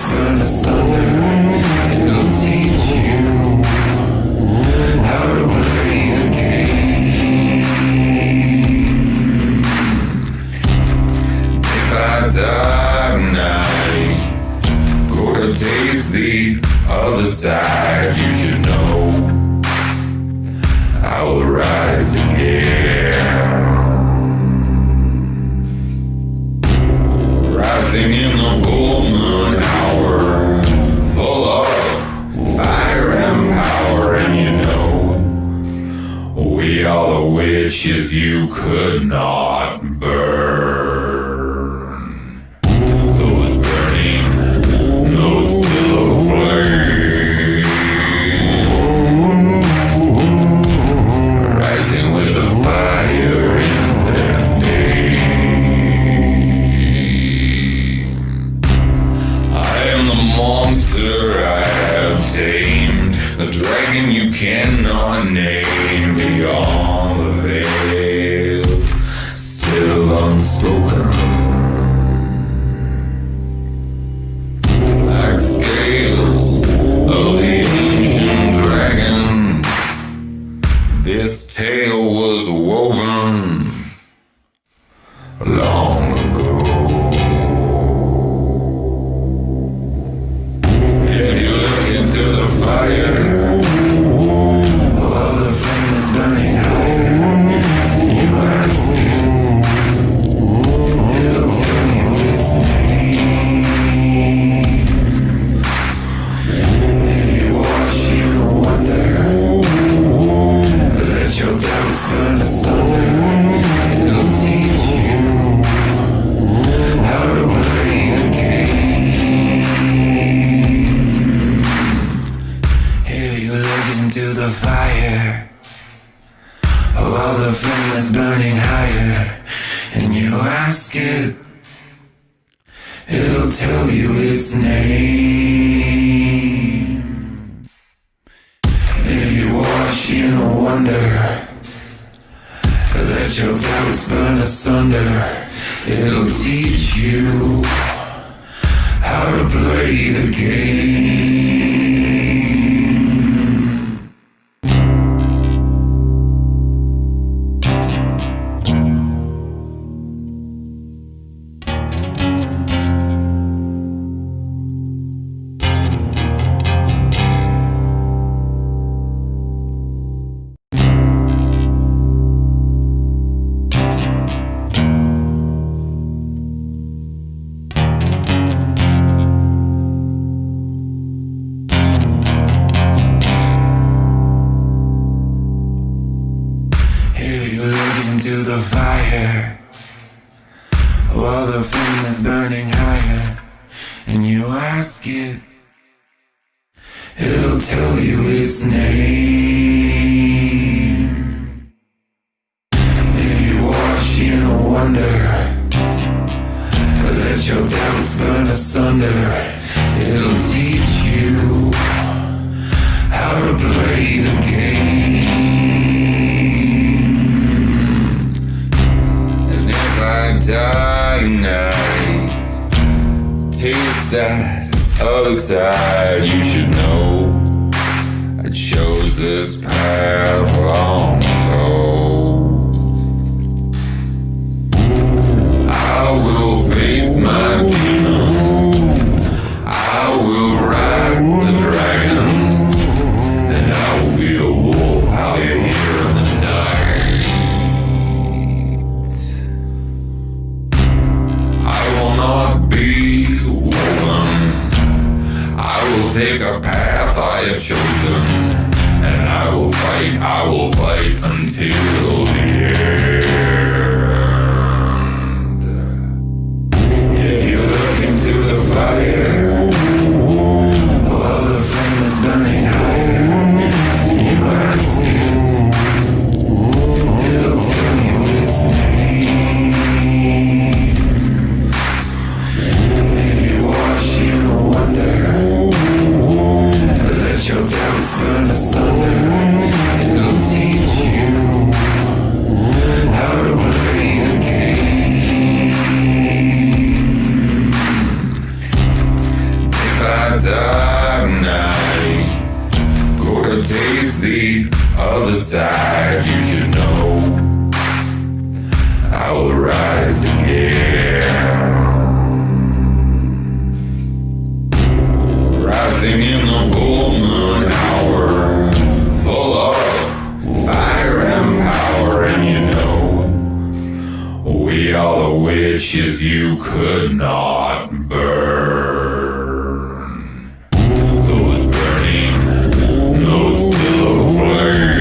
doubts burn asunder. It'll teach you how to play the game. If I die tonight, go to taste the other side. You should know I will rise again. Rising in the golden hour, full of fire and power. And you know, we are the witches you could not burn. Those burning, those still aflame, rising with the fire in their name. I am the monster I have tamed, the dragon you cannot name. Beyond the veil, still unspoken, like scales of the ancient dragon. This tale was woven long ago. If you look into the fire, while the flame is burning higher, you ask it, it'll tell you its name. If you watch, you wonder, let your doubts burn asunder. It'll teach you how to play the game. If you look into the fire, while the flame is burning higher, and you ask it, it'll tell you its name. If you watch, you wonder, let your doubts burn asunder. It'll teach you how to play the game. Into the fire, while the flame is burning higher, and you ask it, it'll tell you its name. If you watch, you wonder, let your doubts burn asunder. It'll teach you how to play the game. I die tonight, taste that other side. You should know I chose this path long ago. I will face my demon, I will ride the dragon, and I will be a wolf out here in the night. Not be woman. I will take a path I have chosen, and I will fight until the end. If you look into the fire, while the flame is burning higher, you ask it, it'll tell you its name. Let your doubts burn asunder. It'll teach you side, you should know I will rise again. Rising in the full moon hour, full of fire and power, and you know we are the witches you could not burn. Those burning, those still aflame,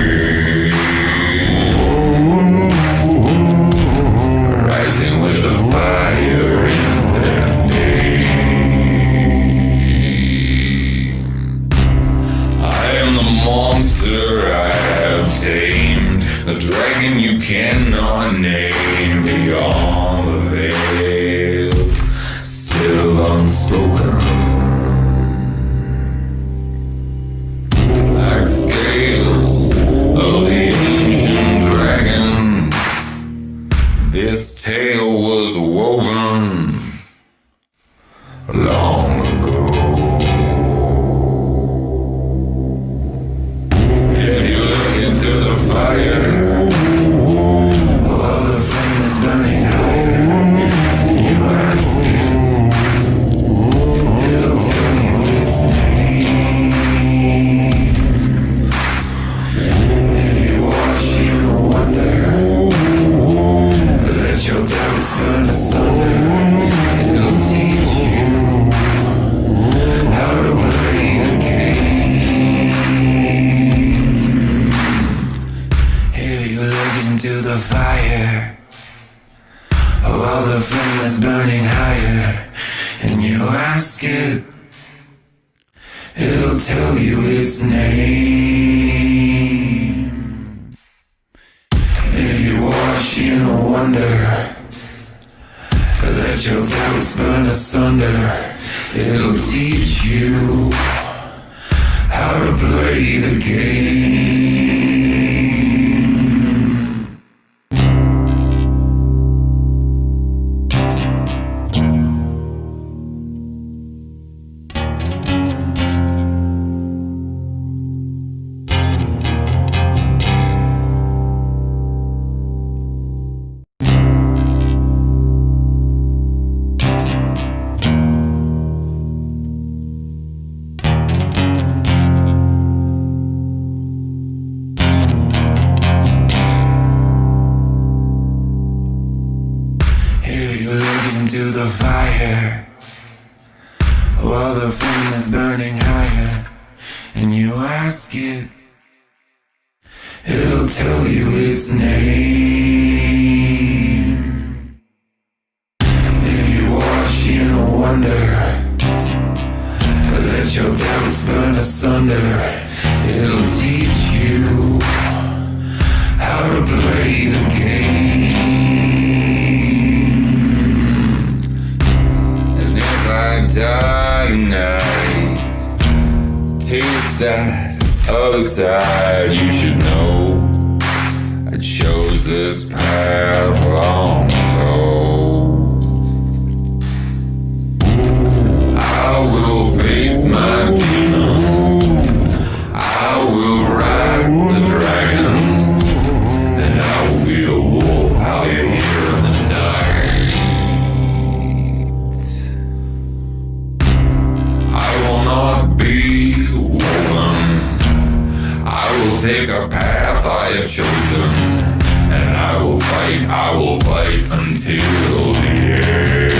rising with the fire in their name. I am the monster I have tamed, the dragon you cannot name, beyond the veil, still unspoken. Like scales of the ancient dragon, this tale was woven long ago. If you look into the fire, while the flame is burning higher, you ask it, it'll tell you its name. If you watch, you wonder, let your doubts burn asunder, it'll teach you how to play the game. If you look into the fire, while the flame is burning higher, and you ask it, it'll tell you its name. If you watch, you wonder, let your doubts burn asunder, it'll teach you how to play the game. Into the fire, while the flame is burning higher, and you ask it, it'll tell you its name. If you watch, you wonder, let your doubts burn asunder, it'll teach you how to play the game. I die tonight, taste that other side, you should know I chose this path long ago. I will face my demon, I will ride the dragon, and I will be a wolf out here in the night. Take a path I have chosen, and I will fight until the end.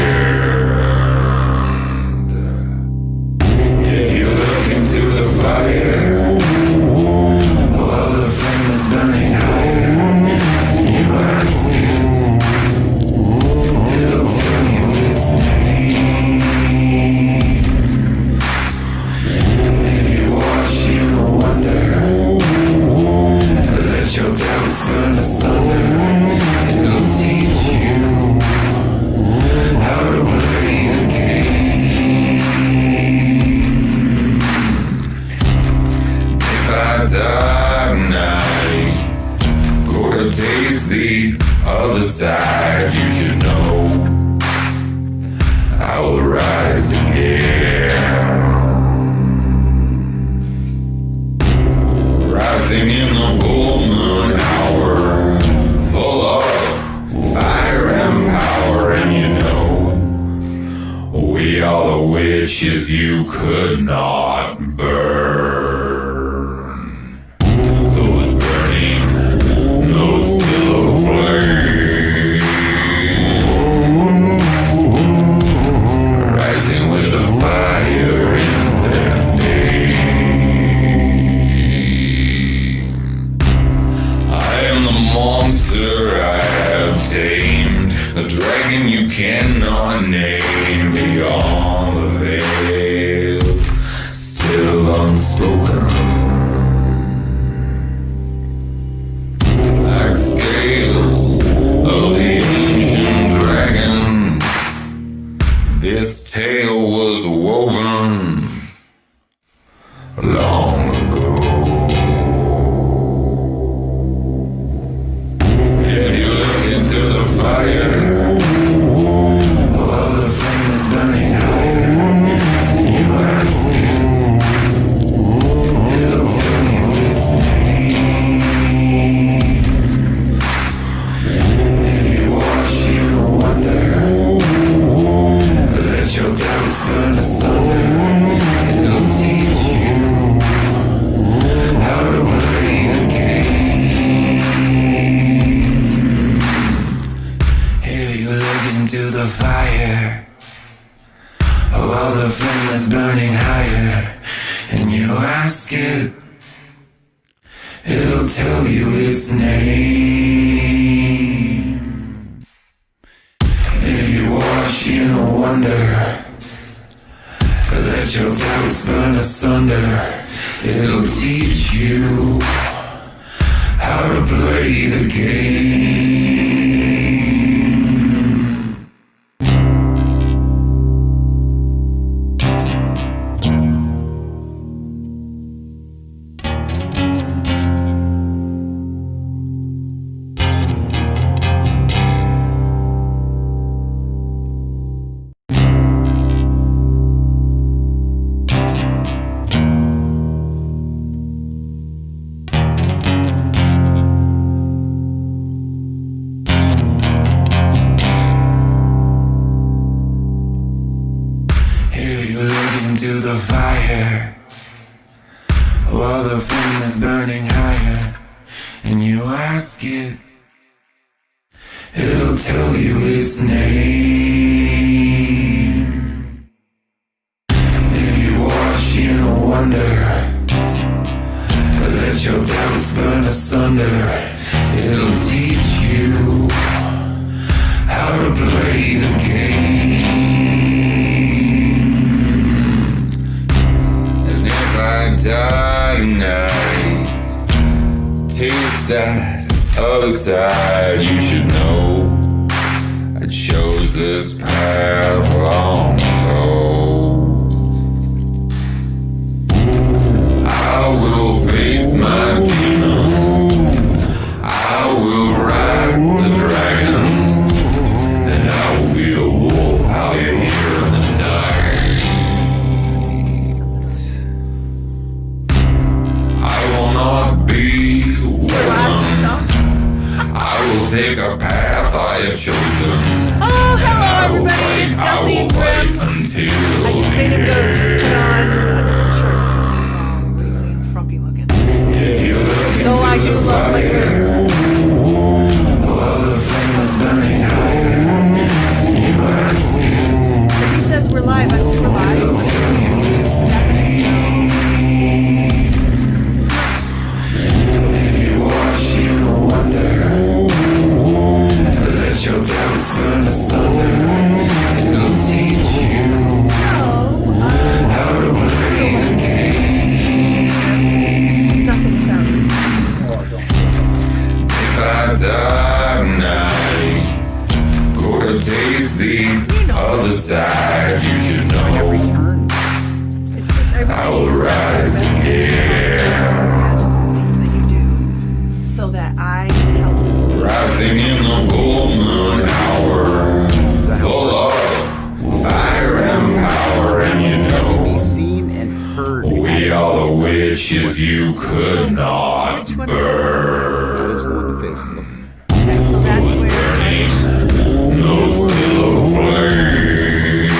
If you look into the fire, while the flame is burning higher, you ask it, it'll tell you its name. If you watch, you wonder, let your doubts burn asunder, it'll teach you how to play the game. If I die tonight, go to taste the other side, you should know I will rise again. Rising in the full moon wishes you could not burn. Those burning, those still aflame, rising with the fire in their name. I am the monster I have tamed, the dragon you cannot name, beyond the veil, still unspoken. Like scales of the ancient dragon, this tale was woven long ago. If you look into the fire, while the flame is burning higher, and you ask it, it'll tell you its name. If you watch, you'll wonder, let your doubts burn asunder. It'll teach you how to play the game. If you look into the fire, while the flame is burning higher, and you ask it, it'll tell you its name. If you watch, you'll wonder, let your doubts burn asunder. It'll teach you how to play the game. Into the fire, while the flame is burning higher, and you ask it, it'll tell you its name. If you watch, you'll wonder, let your doubts burn asunder. It'll teach you how to play the game. I die tonight, taste that other side. You should know I chose this path long ago. I will face my demon, I will ride the dragon, and I will be a wolf out here in the night. Not be one. I will take a path I have chosen. Oh, hello everybody, it's Gussy and Grymm. I just made him go put on a different shirt because he's all really frumpy looking. Though I do love my Grymm. He says we're live, I hope we're live. Let your doubts burn asunder. It'll teach you how to play the game. Nothing without you. If I die tonight, go to taste the other side. You should know It's just I will rise again. So that I can help you. Rising in the full moon hour, full of fire and power, and you know, seen and heard. we are the witches you could not burn. Is on the face. Okay, so that's where Burning, no still aflame,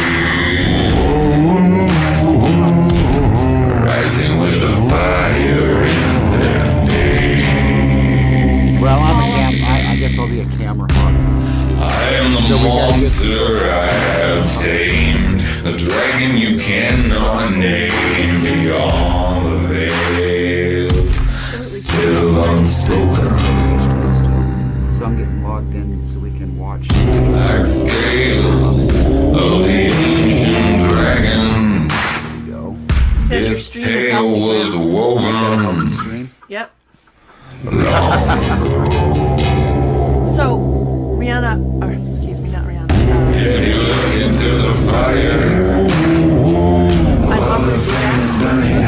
guess I'll be a camera hog. I am the monster I have tamed, the dragon you cannot name, beyond the veil, still unspoken. So I'm getting logged in so we can watch. Black scales of the ancient dragon. There we go. His tail was woven Stream. Yep. long ago. So, Rihanna, or excuse me, not Rihanna. If you look into the fire, I'm offering you that. burning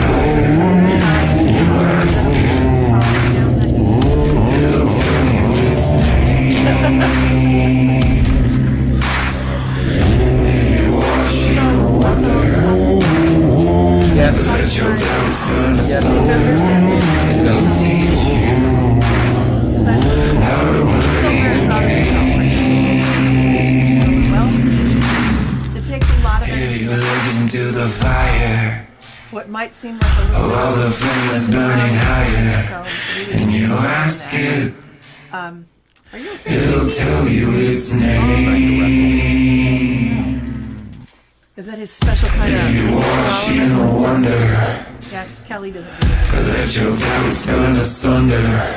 Yes. It takes a lot of energy. you look into the fire, What might seem like a little while the flame is burning higher, and you ask it, Are you okay? it'll tell you its name. Is that his special kind of? You watch, you wonder. Yeah, Kelly doesn't do that. Let your doubts burn asunder.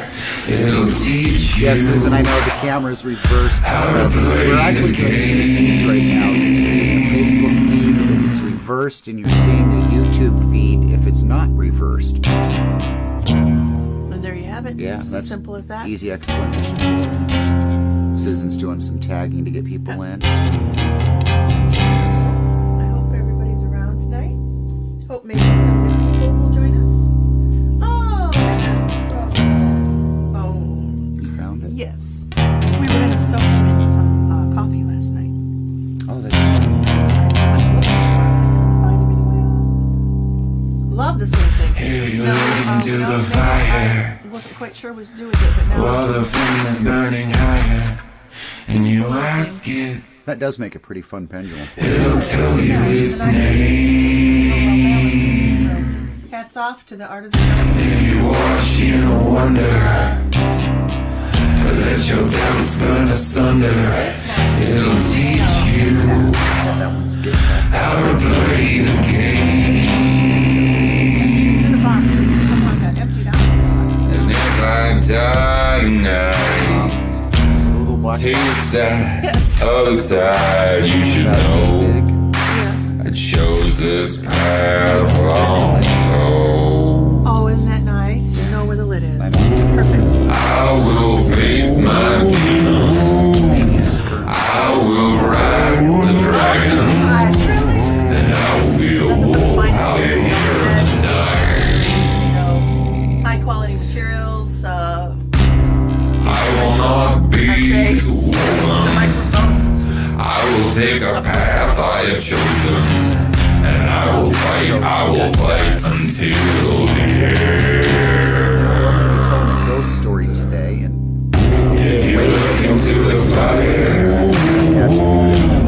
It'll teach you. Yes, Susan, I know the camera's reversed. We're actually doing two feeds right now. You're seeing the Facebook feed if it's reversed, and you're seeing the YouTube feed if it's not reversed. And there you have it. Yeah, It's that's as simple as that. Easy explanation. Susan's doing some tagging to get people in. I hope everybody's around tonight. Hope maybe some new people will join us. Oh, there's the crow. Oh, You found it? yes. We were going to soak him in some coffee last night. Oh, that's right. I'm looking for him. I couldn't find him anywhere. Love this little thing. Here you look into the fire, I wasn't quite sure what to do with it, but now while the flame is burning higher, and you ask it, That does make a pretty fun pendulum. it'll tell you its name. hats off to the artisan. If you watch, you wonder. Let your doubts burn asunder. It'll teach you That one's good. how to play the game. In the box. Someone got emptied out of the box. And if I die tonight, There's a little black. taste that Yes. other side. You should know Yes. I chose this path long ago. Oh, isn't that nice? You know where the lid is. I know. Perfect. I will face my demons. I will ride the dragon. And I will be a wolf out here in the night. You know, high quality materials. I will not be The woman. microphone. I will take a path I have chosen. And I will fight until the end. Telling a ghost story today, and If you look into the fire,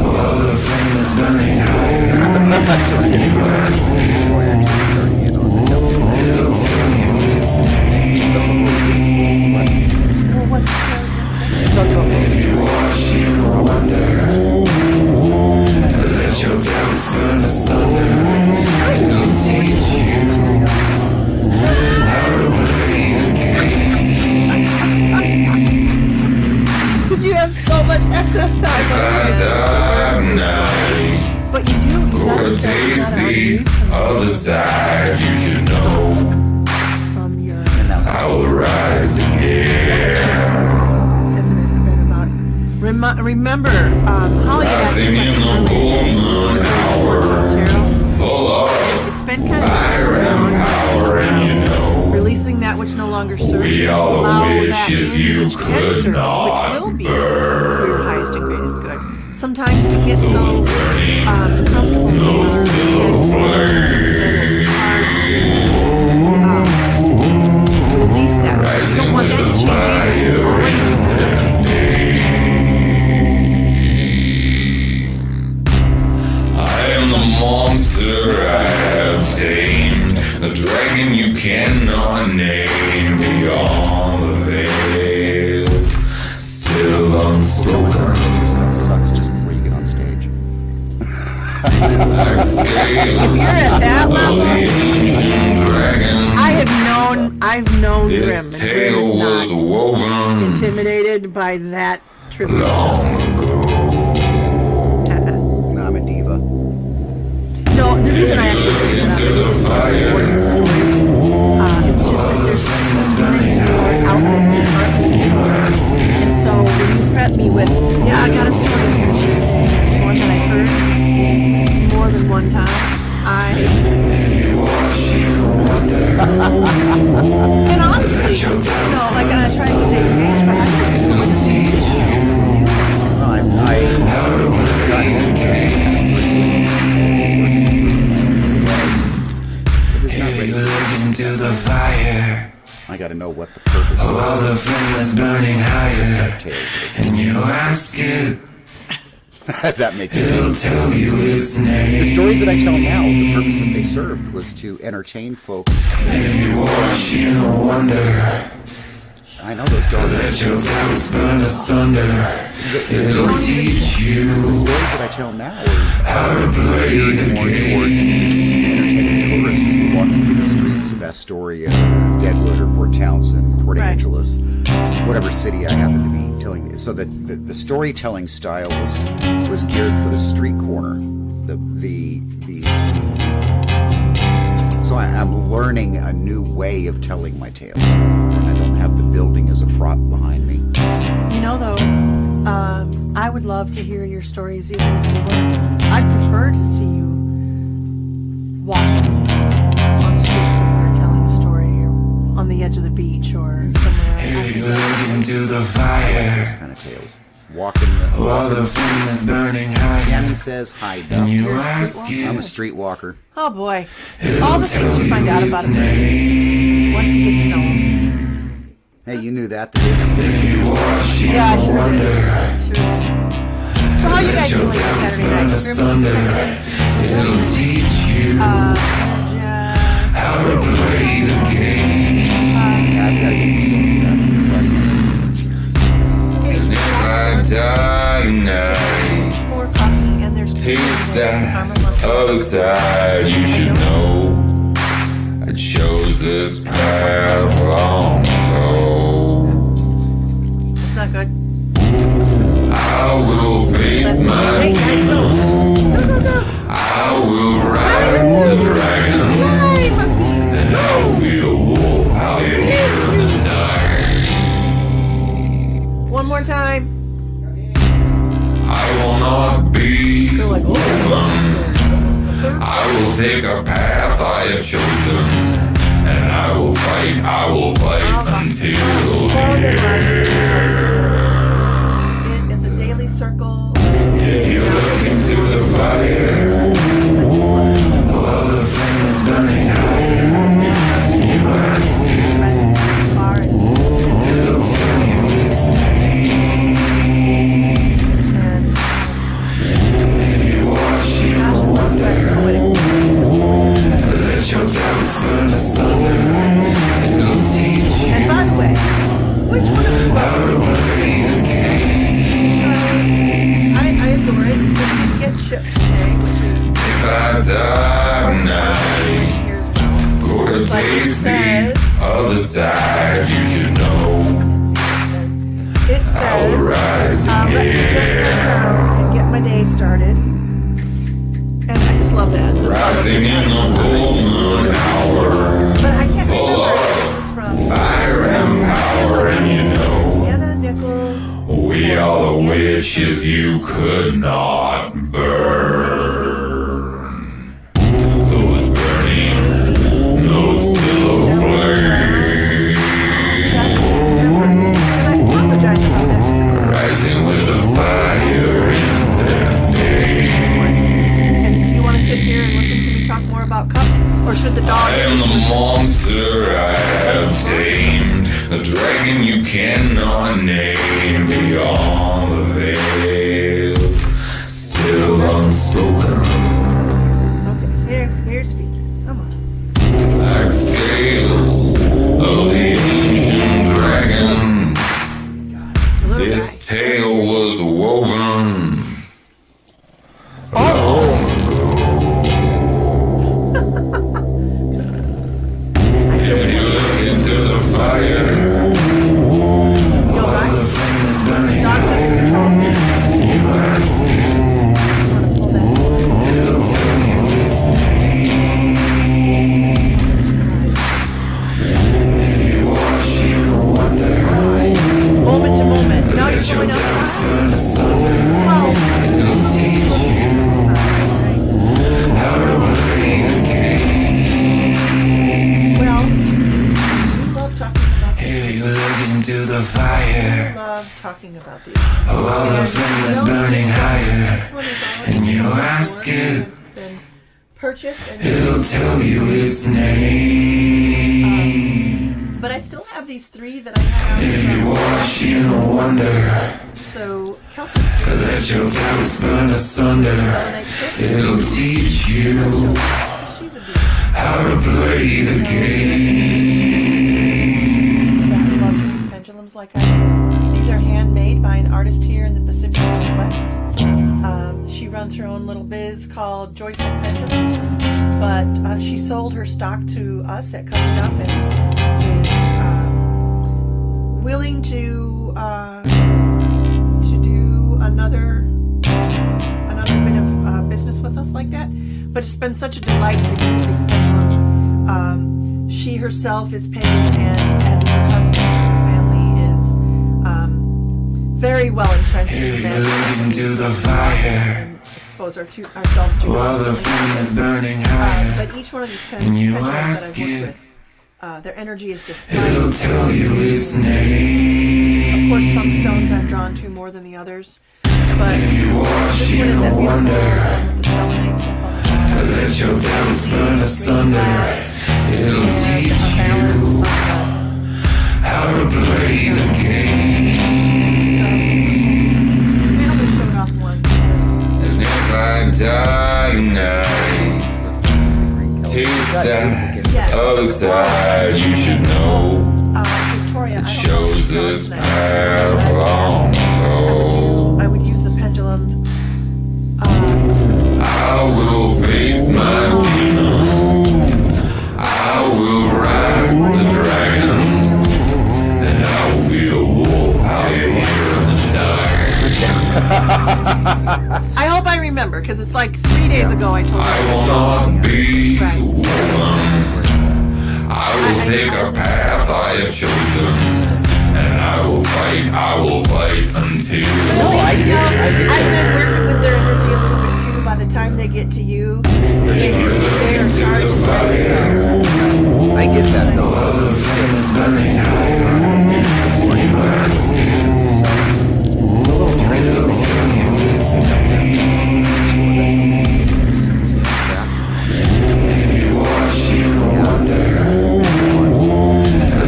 while the flame is burning higher, it'll tell you its name. Well, what's the If you watch, you wonder. Let your doubts burn asunder. It'll teach you how to play the game. Because you have so much excess time. I die tonight, But you do. You or gotta start taste out the other side. You should know from your. I will rise again. Hasn't it been about? Remember, Holly had asked Rising me in the full moon hour, full of It's been kind fire and power, and you know releasing that which no longer serves we you to all allow wish that as new you which can could serve, not which will be for burn. your highest and greatest good. Sometimes we get so Those burning, comfortable with those our still experience that it's hard to release that. We don't want that to change either. It's already I am the monster I have tamed, the dragon you cannot name, beyond the veil, still If you're at that level, I've known Grymm, and Grymm is not intimidated by that trivia stuff. No, I'm a diva. No, the reason I actually bring it up is it's just that there's so many more out there, and so when you prep me with, I got a story here, it's one that I heard more than one time. And honestly, like I try to stay engaged, but I don't know what's the issue. Into the fire. I gotta know what the purpose is. While the flame is burning higher, and you ask it, if that makes sense. it'll tell you its name. The stories that I tell now, the purpose that they served was to entertain folks. If you watch, you wonder. I know those stories. Let your doubts burn asunder. It'll teach you The stories that I tell now are how to play the more game. toward entertaining tourists who walk through the streets of Astoria, Deadwood, or Port Townsend, Port Angeles, whatever city I happen to be telling. So that the storytelling style was geared for the street corner. So I'm learning a new way of telling my tales, and I don't have the building as a prop behind me. You know, though, I would love to hear your stories, even if you were. I'd prefer to see you walking on the street somewhere, telling a story, or on the edge of the beach, or somewhere. If you look into the fire, Those kind of tales. Walking while the flame is burning high, Ken says hi, Duff. you ask I'm a it, streetwalker. Oh boy, all the things you find out about a person once you get to know them. Hey, you knew that. if you watch, you Yeah, I should have wonder. been. So how you guys doing Saturday night? Asunder. It'll teach you how to play the game. I've got to get And if I die tonight, more coffee, and there's taste that other side, you should know I chose this path long ago. It's not good. I will face my Hey, guys, go. Go. I will ride the dragon, Yay, puppy. and I'll be a wolf out here in the night. One more time. I will not be Feel like, I will take a path I have chosen, and I will fight until the end. It is a daily circle. If you look into the fire, while the flame is burning high, you ask it, it'll tell you its name. If you watch, you will wonder. Let your doubts burn asunder. It'll teach you And by the way, which one of you how to play the game. I adore it. You get shipped today, which is If I die tonight, here's well. go to Like it taste says- the other side, you should know. It says, I'll rise let me just go down and get my day started. And I just love that. Rising in the full moon hour, But I can't full remember if of it was from fire and power, and you know, Anna Nichols. we are the witches you could not burn. Those burning, no still flame. Just remember. And I apologize about that. Rising with the fire in the day. And you want to sit here and listen to me talk more about cups? Or should the dogs I am just the listen? monster I have tamed, the dragon you cannot name, beyond the veil, still unspoken. Okay, here's feet. Come on. Like scales of the ancient dragon, A little this guy. tale was woven. Oh. Talking about these. While the flame is burning higher, and you ask it, been purchased, and it'll tell you its name. but I still have these 3 that I have. If you watch, you'll wonder. So Celtic. Let your doubts burn asunder. It'll teach you She's a bee. how to play the game. I love pendulums like I do. These are handmade by an artist here in the Pacific Northwest. She runs her own little biz called Joyful Pendulums, but she sold her stock to us at Covered Up and is willing to do another bit of business with us like that. But it's been such a delight to use these pendulums. She herself is pagan, and as is her husband, so her family is very well entrenched in magic. Into the fire. And expose ourselves to while the flame is burning higher. but each one of these pendulums that I've worked with, their energy is just it'll tell you its name. Of course, some stones I'm drawn to more than the others, but If you watch, this one is you'll that beautiful wonder. one with the selenite tip on the bottom. Let your doubts burn asunder. It'll And teach a balance you of how to play the game. I'll just show off one. And if I die tonight, taste that other side, you should know. Victoria, I don't know Shows if this it's path long ago. I would use the pendulum. I will face my demon. I will ride the dragon. And I will be a wolf out here in the night. I hope I remember, because it's like 3 days ago I told you. I will not be Right. woman. I will take a path I have chosen. And I will fight until I've been working with their energy a little bit too. By the time they get to you, they are charged. I get that though.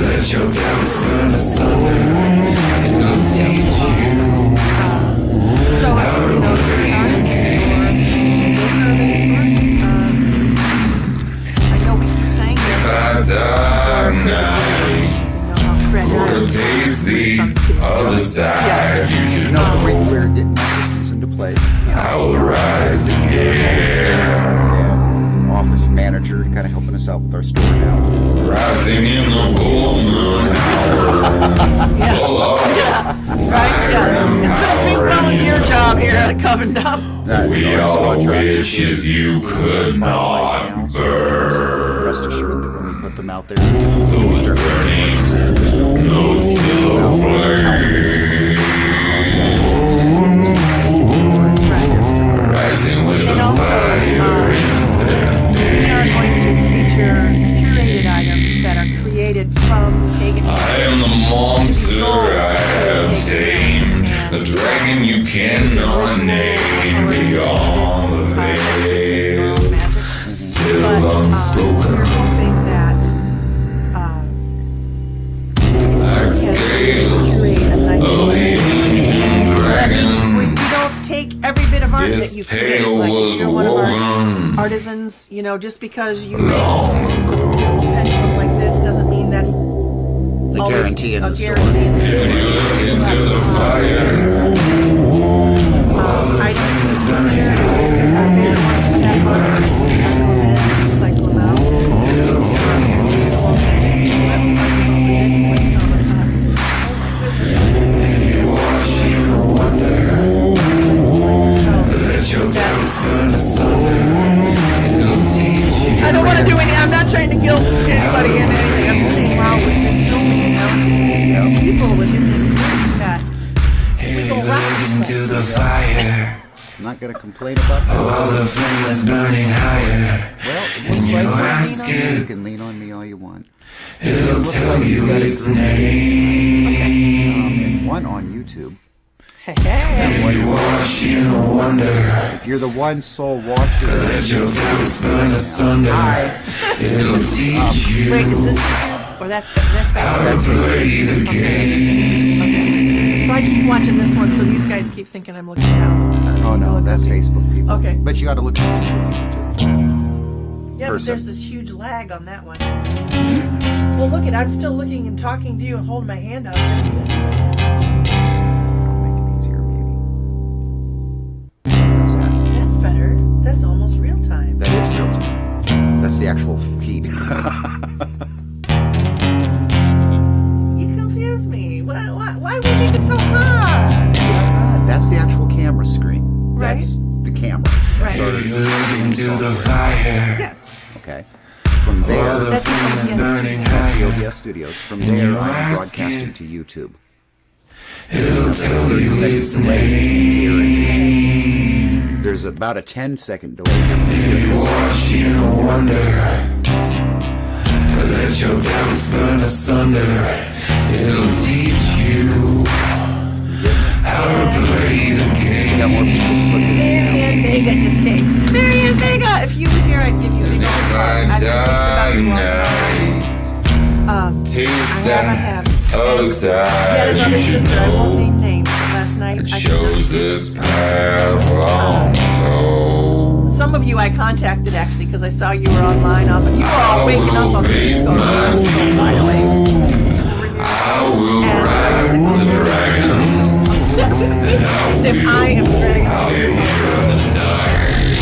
Let your doubts burn asunder. It'll teach you So if you know the I know we keep saying this. I die tonight. Gonna taste the other side. You should No, know. we're getting systems into place. I will rise again. Office manager kind of helping us out with our store now. Rising in the full moon hour. Full of Right? Yeah. It's been a big volunteer job here at Covered Up. we all wishes you could not burn. Rest assured that when we put them out there, Those burning, no still flame. Rising with And the also, fire in the we are going to feature curated items that are created from pagan I am the monster I have tamed, the dragon you cannot name beyond the veil, still unspoken. We're hoping that Like scales curate a nice of the ancient dragon. we don't take every bit of art that you This create. tale Like if was you're one of our woven artisans, just because you make long a pendulum like this doesn't mean that's always guarantee in a the store. guarantee in the If store. you look into the fire, Items we consider our favorite ones we have on cycle them out. let your doubts burn asunder. It'll teach you I don't want to do any. I'm not trying to guilt anybody into anything. I'm just saying, wow, there's so many people within this group that into the fire. I'm not going to complain about that. While the flame is burning higher. Well, And you ask you it, can lean on me all you want. it'll tell you its name. And one on YouTube. Hey. You watch, you wonder. If you're the one soul watcher, Let your doubts burn asunder. It'll teach you Wait, is this YouTube? Or that's how to Facebook? play the game. Okay. So I keep watching this one, so these guys keep thinking I'm looking down the whole time. oh no, Look that's up here. Facebook people. Okay. But you got to look at YouTube people too. Yeah, but person. there's this huge lag on that one. Well, look at I'm still looking and talking to you and holding my hand up. Look at this right now. I'll make it easier, maybe. How's that? That's better. That's almost real time. That is real time. That's the actual feed. You confuse me. Why we make it so hard? That's the actual camera screen. Right. That's the camera. Right. You look into the fire. Yes. Okay. From While there, the That's flame is yes. burning that's the higher. OBS Studios. From And there, you I'm ask broadcasting it. to YouTube. It'll tell you its name. There's about a 10-second delay. You watch, you wonder. Let your doubts burn asunder. It'll teach you how to play the game. Got more people slipping in. Marianne Vega just came. Marianne Vega! If you were here, I'd give you a big high five. I've been thinking about you all night. To I have. other Yet side, another you should sister. I won't know. name names. But last night, It I shows this path long ago. some of you I contacted actually because I saw you were online. You were all waking up on the East Coast, by the way. I will ride the dragon. If I am dragging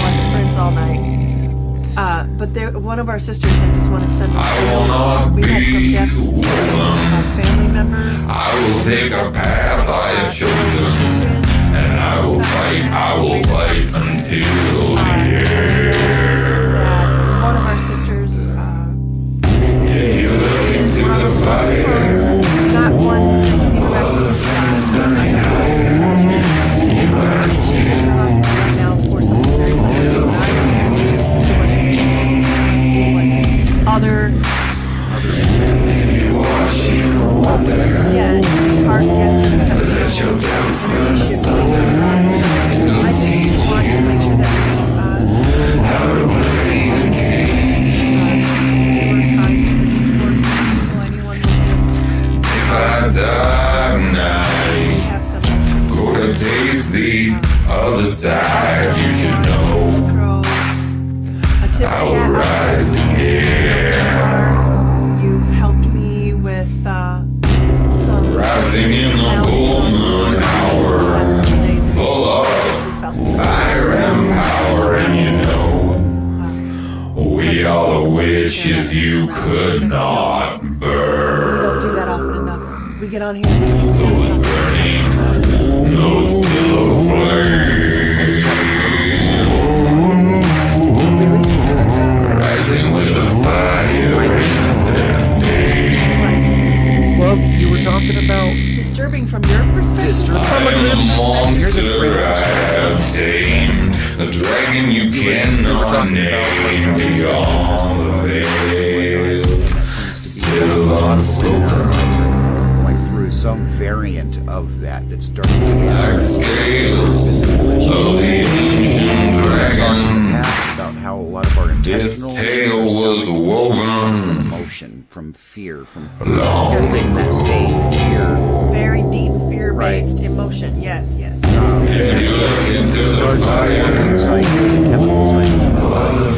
like a prince all night. But one of our sisters, I just want to send a I will not we had some be deaths of family members. I will take a path I have chosen, and I will fight until the end. One of our sisters If you look into the fire, not one that can be right now for something very serious. Other yeah, it's hard to guess. I just want to make sure that if I die tonight, have some extras. gonna taste the other side. You should know Throw a tip I will rise again. You've helped me with some Rising in the full moon hour, full of fire and power, and you know, we all the wishes you could not We don't burn. do that often enough. We get on here. Those burning, those still flames, rising with the fire in the day. Well, you were talking about Disturbing from your perspective? I am the monster I have tamed, the dragon you cannot name, beyond the veil, still unspoken. going through some variant of that that's starting to Black scales of the ancient dragon. past about how a lot of our This intestinal tale was from woven emotion, from fear, from long everything that same fear. Very deep fear-based emotion. Yes, yes. If you look into the fire, Inside the chemical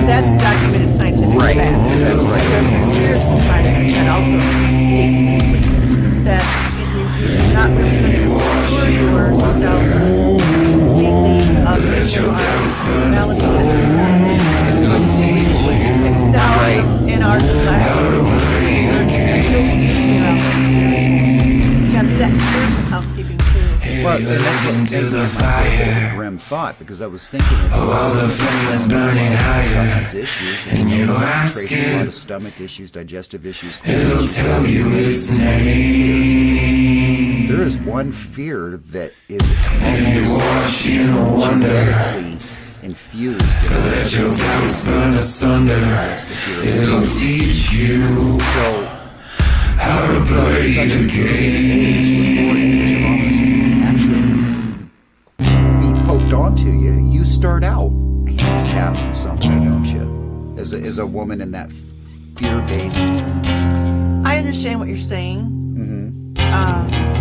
That's documented scientific Right. fact. That's right. There's a conspiracy side of it that also that you're not really sure yourself completely of your personality in our society. Until we figure out this. Got that spiritual housekeeping too. Well, and that's what into the made fire. Grymm thought, because I was thinking it's While the flame is burning higher, issues, and you know, ask concentration, a lot it, of stomach issues, digestive issues. it'll tell you its name. there is one fear that is almost genetically infused. Let your doubts burn asunder. It'll teach you how to play the game. Be poked onto you. You start out handicapped in some way, don't you? As a woman in that fear-based. I understand what you're saying.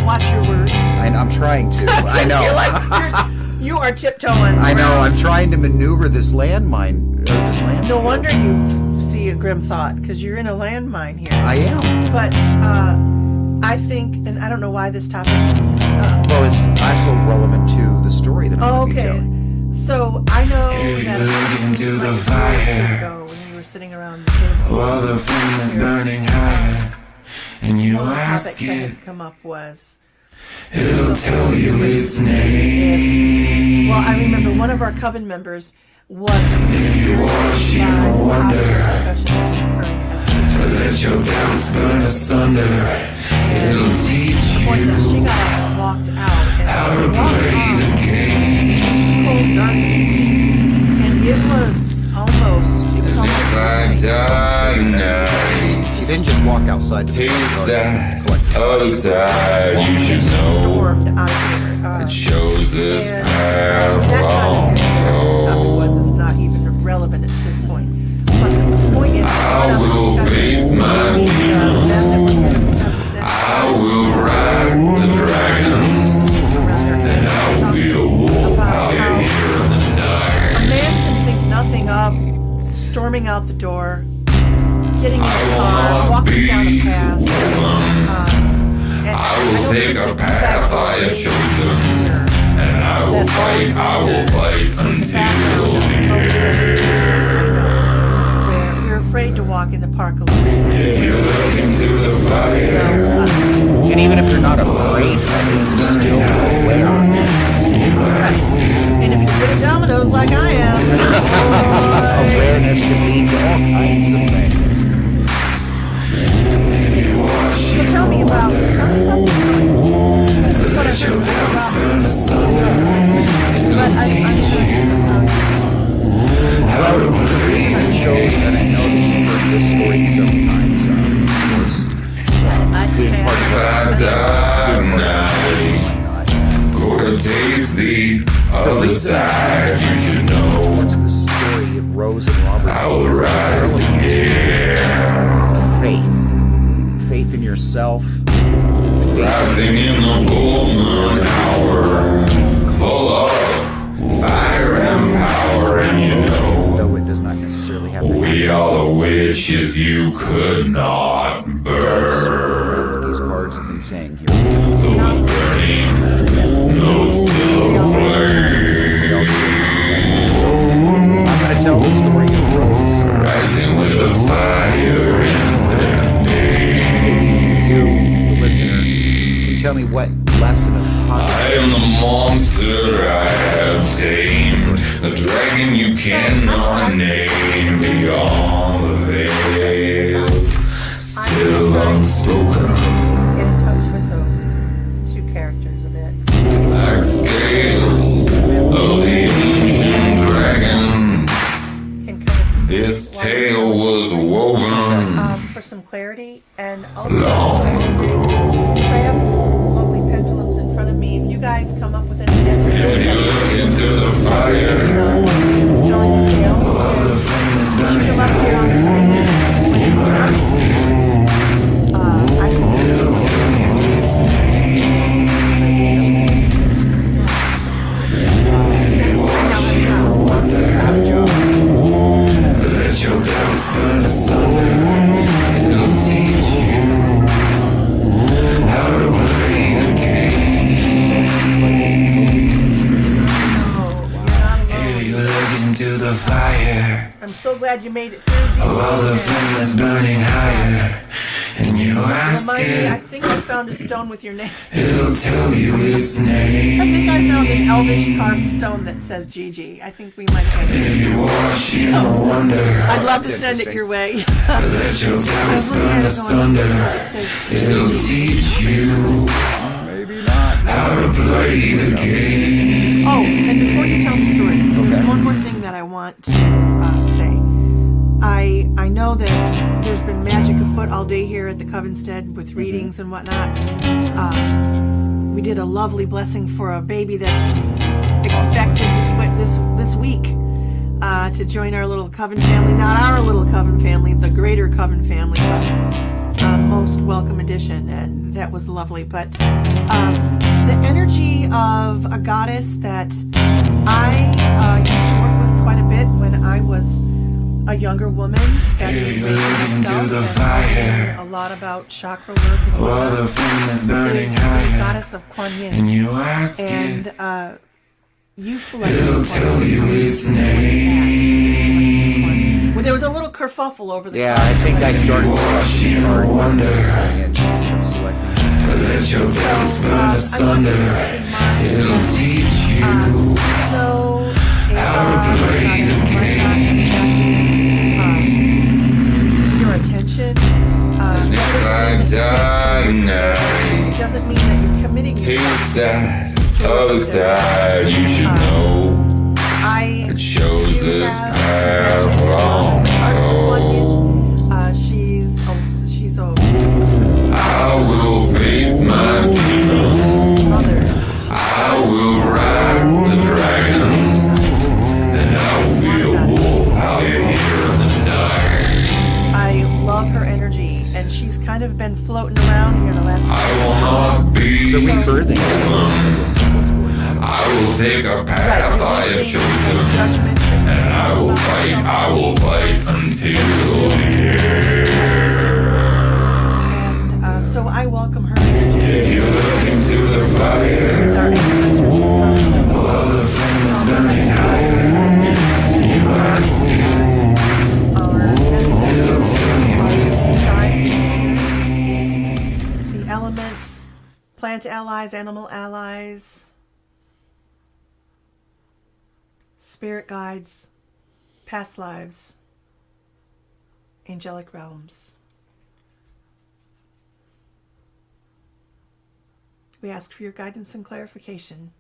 Watch your words. I'm trying to. I know. You are tiptoeing. I know. I'm trying to maneuver this landmine. This landfill. No wonder you see a grim thought, because you're in a landmine here. I am. But I think, and I don't know why this topic is coming up. Well, it's also relevant to the story that I'm going to be telling. So I know that into the fire ago when we were sitting around the table, while the flame is burning higher, and you one of the ask topics that it, had come up was, it'll tell you its name. well, I remember one of our coven members was You watch, you wonder. discussion that was occurring at Let your doubts burn asunder. It'll teach the point that she you got up and walked out how to and walked play the off game. cold darkness. And it was almost She didn't just walk outside. Taste that other side, you should know. stormed out of here. It shows this And path that's not long even what the topic ago. was. It's not even relevant at this point. But the point is, I will face my demons. I will ride the dragon, and I will be a wolf out here in the night. a man can think nothing of storming out the door, getting in his car, walking down a path. I will take a path I have chosen, and I will fight until the end. We're afraid to walk in the park alone. If you look into the fire, And even if you're not afraid, it's still aware. And if you're good at dominoes like I am, Awareness can lead to all kinds of things. so tell me about the story. This is what I heard about. But I'm sure you know. Well, the reason I chose, and I know that you've heard this story several times, of course, being part of night, go to taste the other side, you should know. What's the story of Rose and Robert's I will rise again. faith in yourself, Rising in the full moon hour, full of fire and power, and you know, though it does not necessarily have to we happen. are the witches you could not burn. These cards have been saying here. Those burning, no still flame. I'm going to tell the story of Rose. Rising with the fire in the day. You, the listener, can tell me what lesson of I positive am the monster I have tamed, the dragon you cannot name beyond the veil, still unspoken, Get in touch with those two characters a bit. like scales of the ancient dragon. Can kind of This tale was woven for some clarity, and also long ago. because I have lovely pendulums in front of me. If you guys come up with any answers, If you look into the fire, who's telling the tale, shoot them up here on the screen. When it's done, I can let your doubts burn asunder. It'll teach you how to play the game. If you look into the fire, I'm so glad you made it through. while the flame is burning higher, and you ask Remind me, I it, think I found a stone with your name. it'll tell you its I name. think I found an elvish carved stone that says Gigi. I think we might have If it. you watch, you wonder. I'd love to That's send it interesting. your way. Let your I doubts was looking burn at it going, asunder. it says It'll teach you Maybe not. to play the game. Oh, and before you tell the story, there's one more thing that I want to say. I know that there's been magic afoot all day here at the Covenstead with readings and whatnot. We did a lovely blessing for a baby that's expected this week to join our little Coven family. Not our little Coven family, the greater Coven family, but most welcome addition, and that was lovely. But the energy of a goddess that I used to work with quite a bit when I was a younger woman, studying myself, and a lot about chakra work. While the flame is burning The higher, goddess of Kuan Yin. and you ask it, And you selected it'll tell you its name. Well, there was a little kerfuffle over the Yeah, I think I started Watching a wonder, let your doubts burn asunder. It'll teach you how to play the game. Your attention. And if I die tonight, It doesn't mean that you're committing taste that other side, you should know. It shows this path long ago. She's a I will face my demons. mother. I will ride the dragon. Then I will be a wolf out here in the night. I love her energy, and she's kind of been floating around here the last I will not be So rebirthing. I will take a path I have chosen. judgment. And I will fight until the end. And so I welcome her. If you look into the fire, Our ancestors. while the flame is burning higher, you ask it, Our ancestors. The elements, plant allies, animal allies, spirit guides, past lives, angelic realms. We ask for your guidance and clarification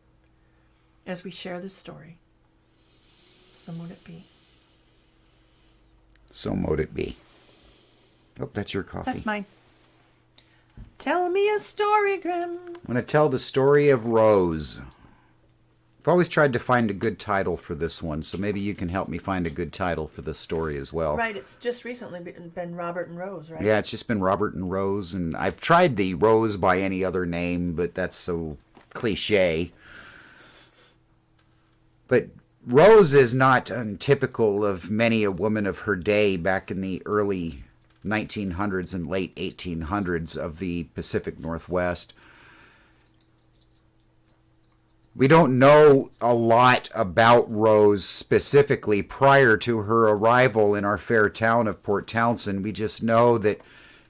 as we share this story. So mote it be. So mote it be. Oh, that's your coffee. That's mine. Tell me a story, Grymm. I'm going to tell the story of Rose. I've always tried to find a good title for this one, so maybe you can help me find a good title for this story as well. Right, it's just recently been Robert and Rose, right? Yeah, it's just been Robert and Rose, and I've tried the Rose by any other name, but that's so cliche. But Rose is not untypical of many a woman of her day back in the early 1900s and late 1800s of the Pacific Northwest. We don't know a lot about Rose specifically prior to her arrival in our fair town of Port Townsend. We just know that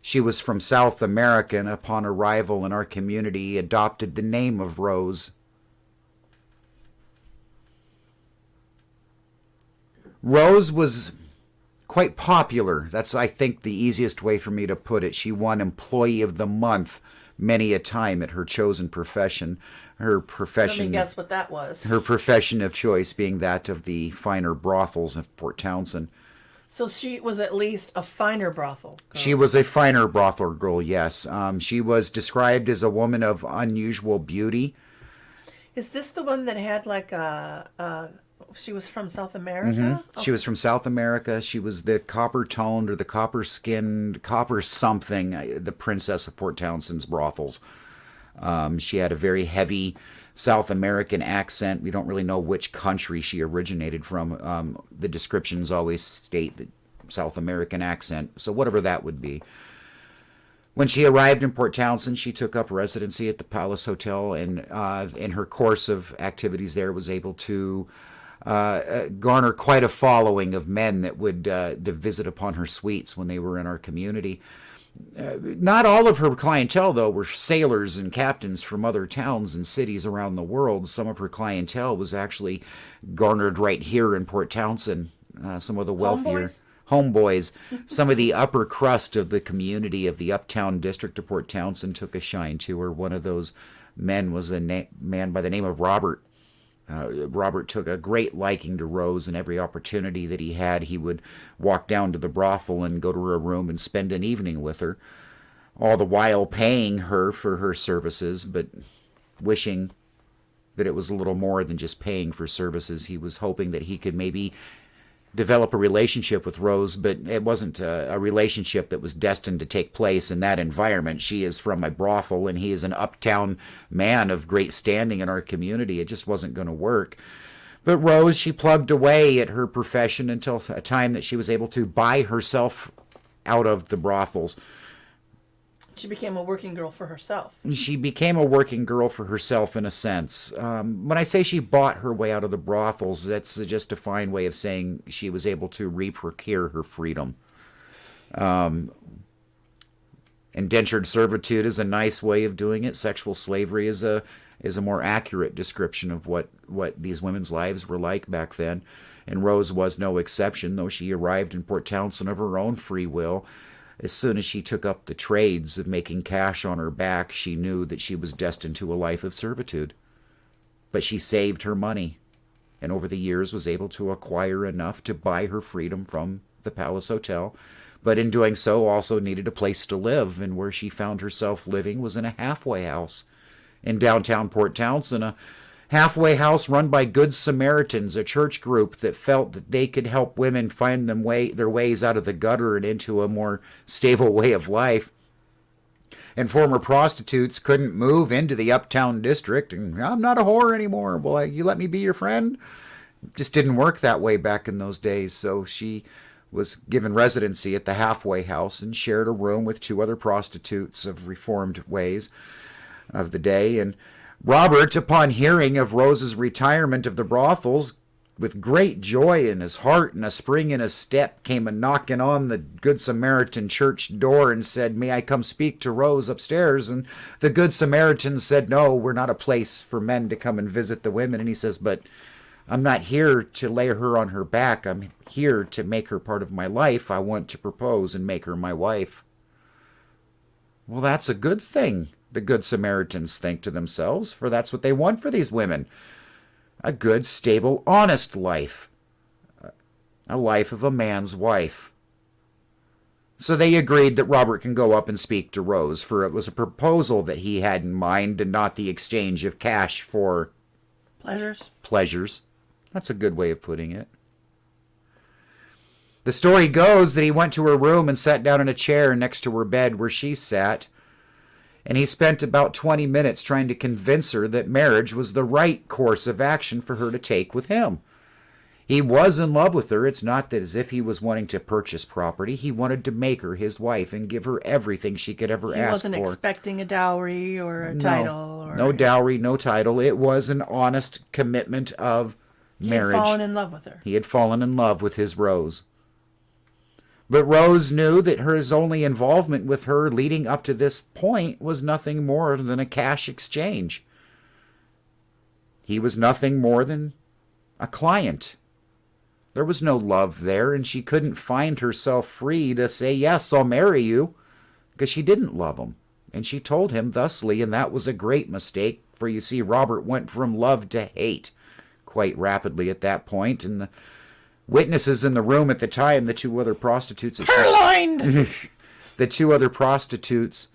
she was from South America and upon arrival in our community adopted the name of Rose. Rose was quite popular. That's, I think, the easiest way for me to put it. She won Employee of the Month many a time at her chosen profession. Her profession. Let me guess what that was. Her profession of choice being that of the finer brothels of Port Townsend. So she was at least a finer brothel girl. She was a finer brothel girl, yes. She was described as a woman of unusual beauty. Is this the one that had like she was from South America? Mm-hmm. She was from South America. She was the copper-toned or the copper-skinned, copper-something, the princess of Port Townsend's brothels. She had a very heavy South American accent. We don't really know which country she originated from. The descriptions always state the South American accent, so whatever that would be. When she arrived in Port Townsend, she took up residency at the Palace Hotel, and in her course of activities there was able to garner quite a following of men that would to visit upon her suites when they were in our community. Not all of her clientele, though, were sailors and captains from other towns and cities around the world. Some of her clientele was actually garnered right here in Port Townsend. Some of the wealthier homeboys, some of the upper crust of the community of the uptown district of Port Townsend took a shine to her. One of those men was a man by the name of Robert. Robert took a great liking to Rose, and every opportunity that he had, he would walk down to the brothel and go to her room and spend an evening with her, all the while paying her for her services, but wishing that it was a little more than just paying for services. He was hoping that he could maybe develop a relationship with Rose, but it wasn't a relationship that was destined to take place in that environment. She is from a brothel, and he is an uptown man of great standing in our community. It just wasn't going to work. But Rose, she plugged away at her profession until a time that she was able to buy herself out of the brothels. She became a working girl for herself. She became a working girl for herself in a sense. When I say she bought her way out of the brothels, that's just a fine way of saying she was able to re-procure her freedom. Indentured servitude is a nice way of doing it. Sexual slavery is a more accurate description of what these women's lives were like back then. And Rose was no exception, though she arrived in Port Townsend of her own free will. As soon as she took up the trades of making cash on her back, she knew that she was destined to a life of servitude. But she saved her money, and over the years was able to acquire enough to buy her freedom from the Palace Hotel, but in doing so also needed a place to live, and where she found herself living was in a halfway house in downtown Port Townsend, a halfway house run by Good Samaritans, a church group that felt that they could help women find their ways out of the gutter and into a more stable way of life. And former prostitutes couldn't move into the uptown district, and I'm not a whore anymore. Well, you let me be your friend? Just didn't work that way back in those days, so she was given residency at the halfway house and shared a room with 2 other prostitutes of reformed ways of the day. And Robert, upon hearing of Rose's retirement of the brothels, with great joy in his heart and a spring in his step, came a-knocking on the Good Samaritan church door and said, "May I come speak to Rose upstairs?" And the Good Samaritan said, "No, we're not a place for men to come and visit the women." And he says, "But I'm not here to lay her on her back. I'm here to make her part of my life. I want to propose and make her my wife." Well, that's a good thing, the Good Samaritans think to themselves, for that's what they want for these women. A good, stable, honest life. A life of a man's wife. So they agreed that Robert can go up and speak to Rose, for it was a proposal that he had in mind and not the exchange of cash for pleasures. That's a good way of putting it. The story goes that he went to her room and sat down in a chair next to her bed where she sat, and he spent about 20 minutes trying to convince her that marriage was the right course of action for her to take with him. He was in love with her. It's not that as if he was wanting to purchase property. He wanted to make her his wife and give her everything she could ever ask for. He wasn't expecting a dowry or a title. No dowry, no title. It was an honest commitment of marriage. He had fallen in love with her. He had fallen in love with his Rose. But Rose knew that his only involvement with her leading up to this point was nothing more than a cash exchange. He was nothing more than a client. There was no love there, and she couldn't find herself free to say, "Yes, I'll marry you," because she didn't love him. And she told him thusly, and that was a great mistake, for you see, Robert went from love to hate quite rapidly at that point, and the witnesses in the room at the time, the 2 other prostitutes... Purloined! The 2 other prostitutes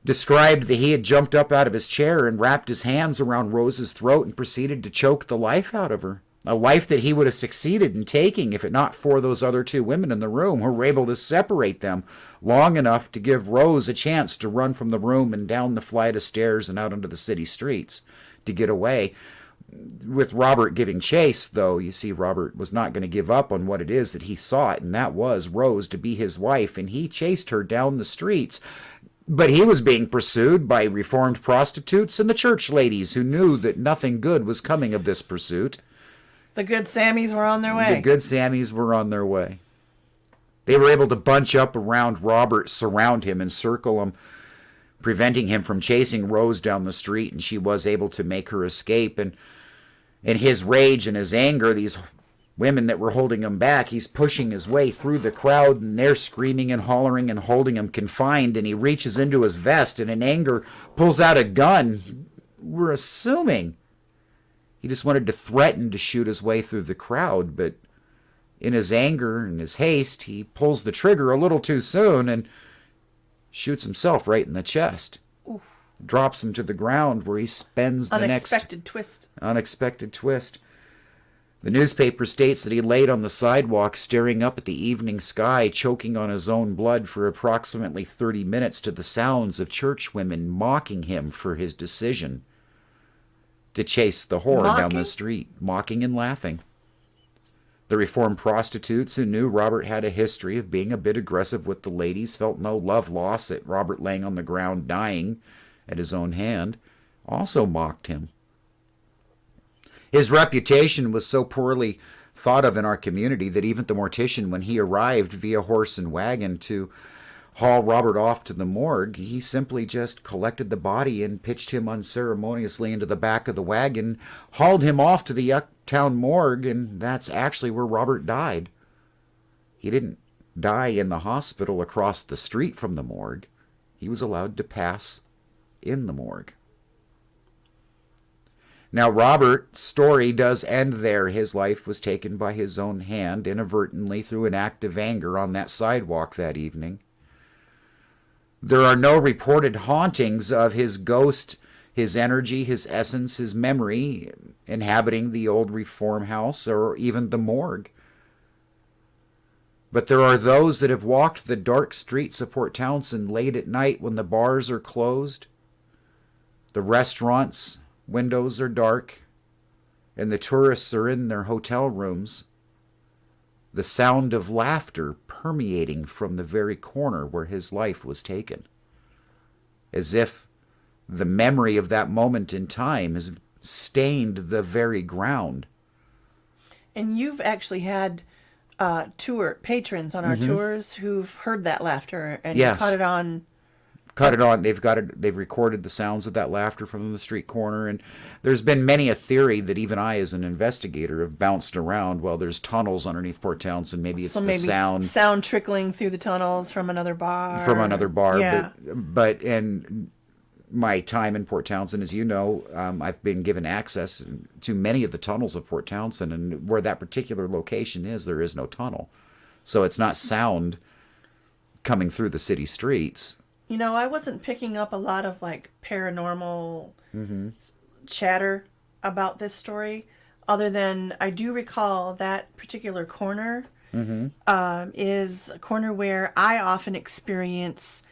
described that he had jumped up out of his chair and wrapped his hands around Rose's throat and proceeded to choke the life out of her. A life that he would have succeeded in taking if it not for those other 2 women in the room who were able to separate them long enough to give Rose a chance to run from the room and down the flight of stairs and out onto the city streets to get away. With Robert giving chase, though, you see, Robert was not going to give up on what it is that he sought, and that was Rose to be his wife, and he chased her down the streets. But he was being pursued by reformed prostitutes and the church ladies who knew that nothing good was coming of this pursuit. The good Sammies were on their way. The good Sammies were on their way. They were able to bunch up around Robert, surround him, encircle him, preventing him from chasing Rose down the street, and she was able to make her escape. And in his rage and his anger, these women that were holding him back. He's pushing his way through the crowd, and they're screaming and hollering and holding him confined, and he reaches into his vest and in anger pulls out a gun. We're assuming he just wanted to threaten to shoot his way through the crowd, but in his anger and his haste, he pulls the trigger a little too soon and shoots himself right in the chest. Oof. Drops him to the ground, where he spends the Unexpected twist. Unexpected twist. The newspaper states that he laid on the sidewalk staring up at the evening sky, choking on his own blood for approximately 30 minutes to the sounds of church women mocking him for his decision to chase the whore down the street, mocking and laughing. The reformed prostitutes, who knew Robert had a history of being a bit aggressive with the ladies, felt no love lost at Robert laying on the ground dying at his own hand, also mocked him. His reputation was so poorly thought of in our community that even the mortician, when he arrived via horse and wagon to haul Robert off to the morgue, he simply just collected the body and pitched him unceremoniously into the back of the wagon, hauled him off to the uptown morgue, and that's actually where Robert died. He didn't die in the hospital across the street from the morgue. He was allowed to pass in the morgue. Now, Robert's story does end there. His life was taken by his own hand, inadvertently, through an act of anger on that sidewalk that evening. There are no reported hauntings of his ghost, his energy, his essence, his memory inhabiting the old reform house or even the morgue. But there are those that have walked the dark streets of Port Townsend late at night when the bars are closed, the restaurants' windows are dark, and the tourists are in their hotel rooms, the sound of laughter permeating from the very corner where his life was taken, as if the memory of that moment in time has stained the very ground. And you've actually had tour patrons on our tours who've heard that laughter and caught it on. They've recorded the sounds of that laughter from the street corner, and there's been many a theory that even I, as an investigator, have bounced around. Well, there's tunnels underneath Port Townsend. Maybe it's sound trickling through the tunnels from another bar. Yeah. But in my time in Port Townsend, as you know, I've been given access to many of the tunnels of Port Townsend, and where that particular location is, there is no tunnel, so it's not sound coming through the city streets. You know, I wasn't picking up a lot of like paranormal chatter about this story, other than I do recall that particular corner is a corner where I often experience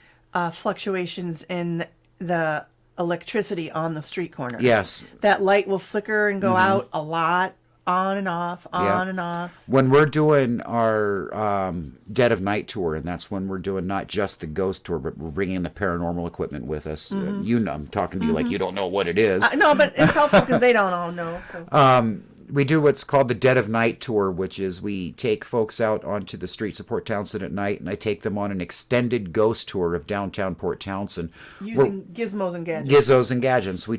fluctuations in the electricity on the street corner. Yes. That light will flicker and go out a lot, on and off, on and off. When we're doing our Dead of Night tour, and that's when we're doing not just the ghost tour, but we're bringing the paranormal equipment with us. You know, I'm talking to you like you don't know what it is. No, but it's helpful because they don't all know. So. We do what's called the Dead of Night tour, which is we take folks out onto the streets of Port Townsend at night, and I take them on an extended ghost tour of downtown Port Townsend. Using gizmos and gadgets. Gizmos and gadgets. We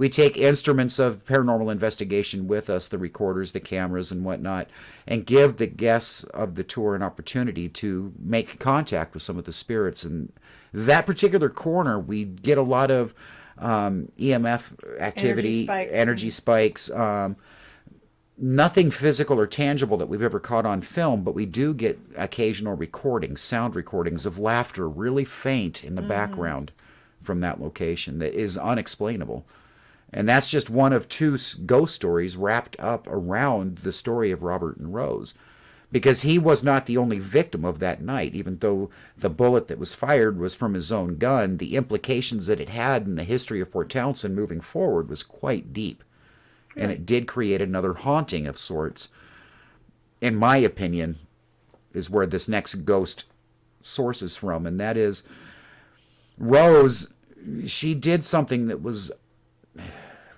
take instruments of paranormal investigation with us, the recorders, the cameras, and whatnot, and give the guests of the tour an opportunity to make contact with some of the spirits. And that particular corner, we get a lot of EMF activity, energy spikes. Nothing physical or tangible that we've ever caught on film, but we do get occasional recordings, sound recordings of laughter, really faint in the background from that location that is unexplainable. And that's just one of two ghost stories wrapped up around the story of Robert and Rose. Because he was not the only victim of that night. Even though the bullet that was fired was from his own gun, the implications that it had in the history of Port Townsend moving forward was quite deep. And it did create another haunting of sorts. In my opinion, is where this next ghost sources from. And that is, Rose, she did something that was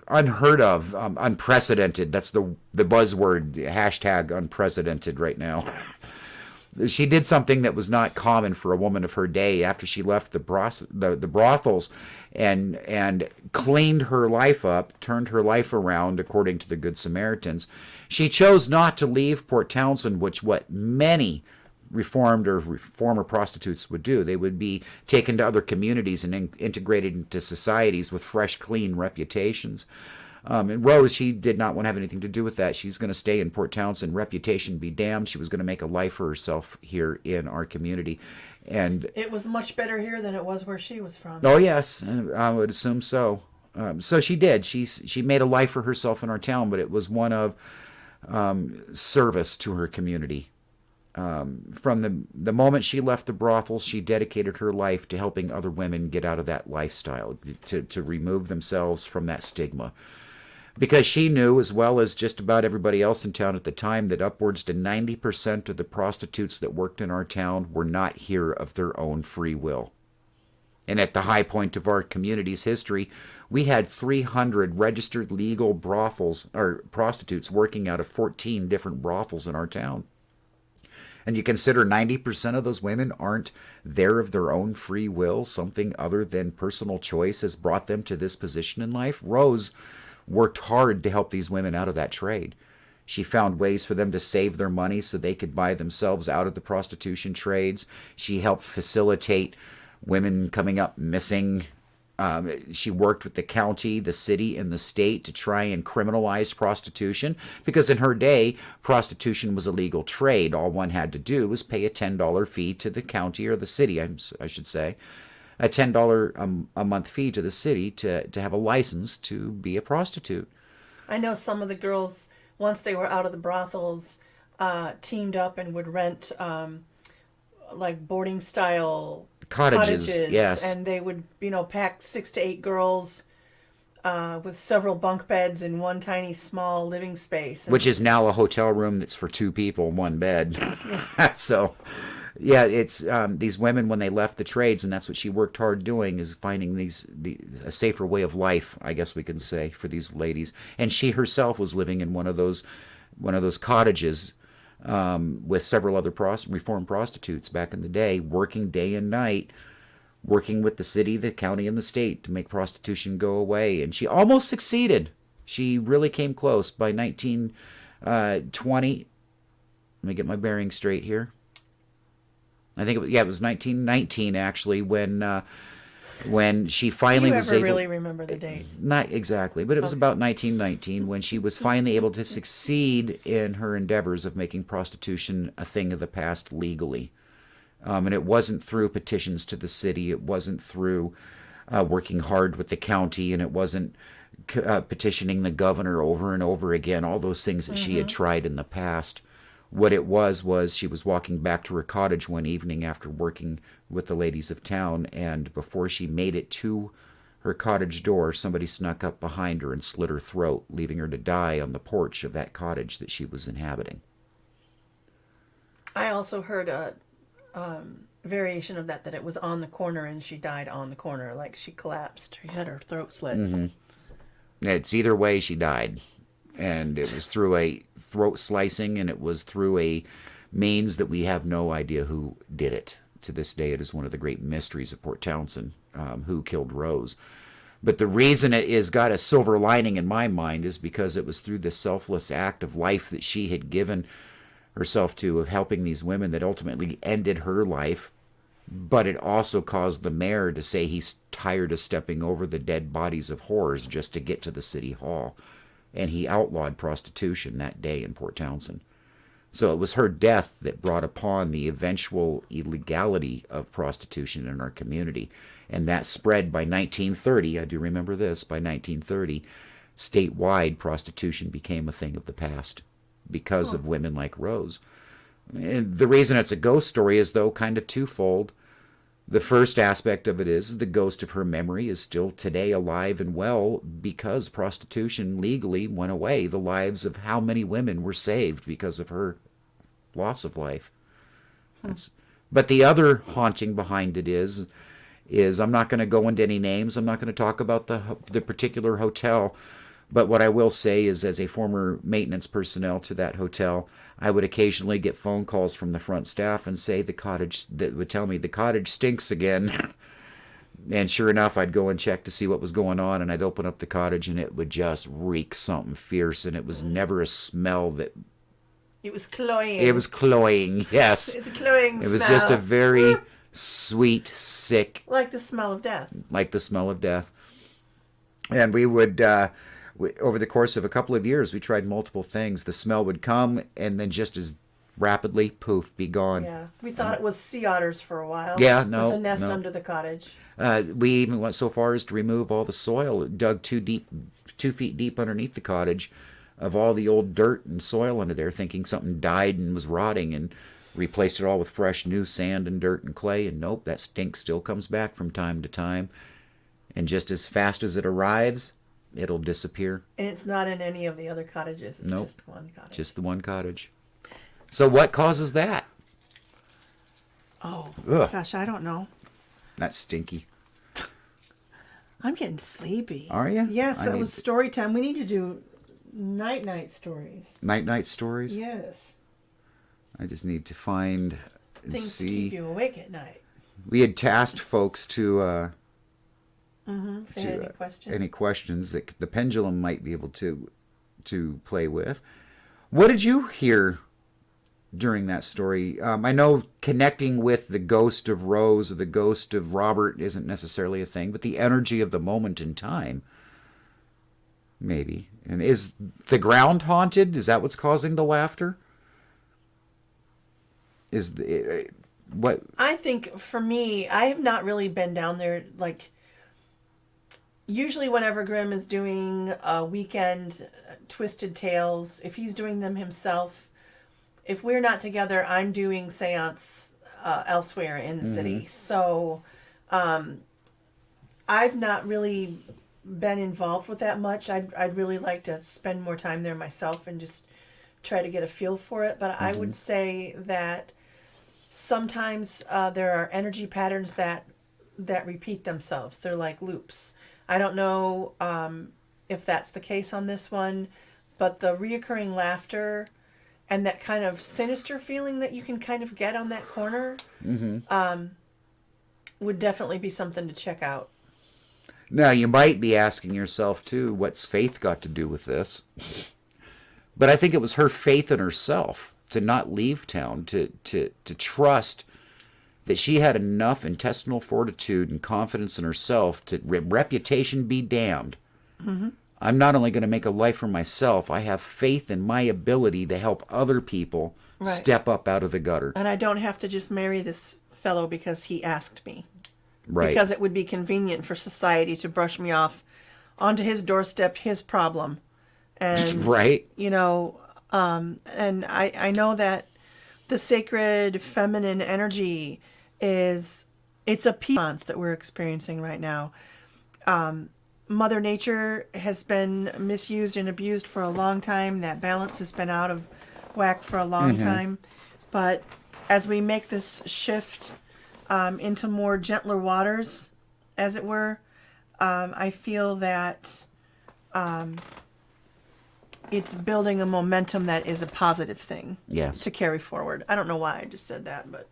unheard of, unprecedented. That's the buzzword, hashtag unprecedented right now. she did something that was not common for a woman of her day. After she left the brothels and cleaned her life up, turned her life around according to the Good Samaritans, she chose not to leave Port Townsend, which what many reformed or former prostitutes would do. They would be taken to other communities and integrated into societies with fresh, clean reputations. And Rose, she did not want to have anything to do with that. She's going to stay in Port Townsend, reputation be damned. She was going to make a life for herself here in our community. And it was much better here than it was where she was from. Oh, yes, I would assume so. So she did. She made a life for herself in our town, but it was one of service to her community. From the moment she left the brothel, she dedicated her life to helping other women get out of that lifestyle, to remove themselves from that stigma. Because she knew, as well as just about everybody else in town at the time, that upwards to 90% of the prostitutes that worked in our town were not here of their own free will. And at the high point of our community's history, we had 300 registered legal brothels or prostitutes working out of 14 different brothels in our town. And you consider 90% of those women aren't there of their own free will, something other than personal choice has brought them to this position in life. Rose worked hard to help these women out of that trade. She found ways for them to save their money so they could buy themselves out of the prostitution trades. She helped facilitate women coming up missing. She worked with the county, the city, and the state to try and criminalize prostitution, because in her day, prostitution was a legal trade. All one had to do was pay a $10 fee to the county, or the city, I should say, a $10 a month fee to the city to have a license to be a prostitute. I know some of the girls, once they were out of the brothels, teamed up and would rent like boarding style cottages, yes. And they would, pack 6 to 8 girls with several bunk beds in one tiny small living space. Which is now a hotel room that's for 2 people, 1 bed. So, yeah, it's these women, when they left the trades, and that's what she worked hard doing, is finding a safer way of life, I guess we can say, for these ladies. And she herself was living in one of those cottages with several other reformed prostitutes back in the day, working day and night, working with the city, the county, and the state to make prostitution go away. And she almost succeeded. She really came close. By 1920, let me get my bearings straight here. I think it was 1919 actually when she finally was able. Do you ever really remember the dates? Not exactly, but it was about 1919 when she was finally able to succeed in her endeavors of making prostitution a thing of the past legally. And it wasn't through petitions to the city. It wasn't through working hard with the county, and it wasn't petitioning the governor over and over again, all those things that she had tried in the past. What it was she was walking back to her cottage one evening after working with the ladies of town, and before she made it to her cottage door, somebody snuck up behind her and slit her throat, leaving her to die on the porch of that cottage that she was inhabiting. I also heard a variation of that it was on the corner and she died on the corner, like she collapsed. She had her throat slit. Mm-hmm. It's either way she died. And it was through a throat slicing, and it was through a means that we have no idea who did it. To this day, it is one of the great mysteries of Port Townsend, who killed Rose. But the reason it is got a silver lining in my mind is because it was through the selfless act of life that she had given herself to, of helping these women, that ultimately ended her life. But it also caused the mayor to say he's tired of stepping over the dead bodies of whores just to get to the city hall. And he outlawed prostitution that day in Port Townsend. So it was her death that brought upon the eventual illegality of prostitution in our community. And that spread by 1930, I do remember this, by 1930, statewide prostitution became a thing of the past because of women like Rose. And the reason it's a ghost story is, though, kind of twofold. The first aspect of it is the ghost of her memory is still today alive and well because prostitution legally went away. The lives of how many women were saved because of her loss of life. But the other haunting behind it is I'm not going to go into any names. I'm not going to talk about the particular hotel. But what I will say is, as a former maintenance personnel to that hotel, I would occasionally get phone calls from the front staff and say that would tell me the cottage stinks again. And sure enough, I'd go and check to see what was going on, and I'd open up the cottage, and it would just reek something fierce, and it was never a smell that... It was cloying. It was cloying, yes. It's a cloying smell. It was just a very sweet, sick... Like the smell of death. Like the smell of death. And we would... over the course of a couple of years, we tried multiple things. The smell would come, and then just as rapidly, poof, be gone. Yeah, we thought it was sea otters for a while. Yeah, no. With a nest under the cottage. We even went so far as to remove all the soil, dug 2 feet deep underneath the cottage of all the old dirt and soil under there, thinking something died and was rotting, and replaced it all with fresh new sand and dirt and clay. And nope, that stink still comes back from time to time. And just as fast as it arrives, it'll disappear. And it's not in any of the other cottages. It's nope. just one cottage. Just the one cottage. So what causes that? Oh, Ugh. gosh, I don't know. That's stinky. I'm getting sleepy. Are you? Yes, it was story time. We need to do night stories. Night stories? Yes. I just need to find and Things see. to keep you awake at night. We had tasked folks to... If they had any questions. Any questions that the pendulum might be able to play with. What did you hear during that story? I know connecting with the ghost of Rose or the ghost of Robert isn't necessarily a thing, but the energy of the moment in time, maybe. And is the ground haunted? Is that what's causing the laughter? What? I think for me, I have not really been down there. Like, usually whenever Grymm is doing a weekend Twisted Tales, if he's doing them himself, if we're not together, I'm doing seance elsewhere in the city. So I've not really been involved with that much. I'd really like to spend more time there myself and just try to get a feel for it. But I would say that sometimes there are energy patterns that repeat themselves. They're like loops. I don't know if that's the case on this one, but the reoccurring laughter and that kind of sinister feeling that you can kind of get on that corner would definitely be something to check out. Now, you might be asking yourself, too, what's faith got to do with this? But I think it was her faith in herself to not leave town, to trust that she had enough intestinal fortitude and confidence in herself to reputation be damned. I'm not only going to make a life for myself, I have faith in my ability to help other people step up out of the gutter. And I don't have to just marry this fellow because he asked me. Right. Because it would be convenient for society to brush me off onto his doorstep, his problem. And, right. You know, and I know that the sacred feminine energy it's a response that we're experiencing right now. Mother Nature has been misused and abused for a long time. That balance has been out of whack for a long time. But as we make this shift into more gentler waters, as it were, I feel that it's building a momentum that is a positive thing to carry forward. I don't know why I just said that, but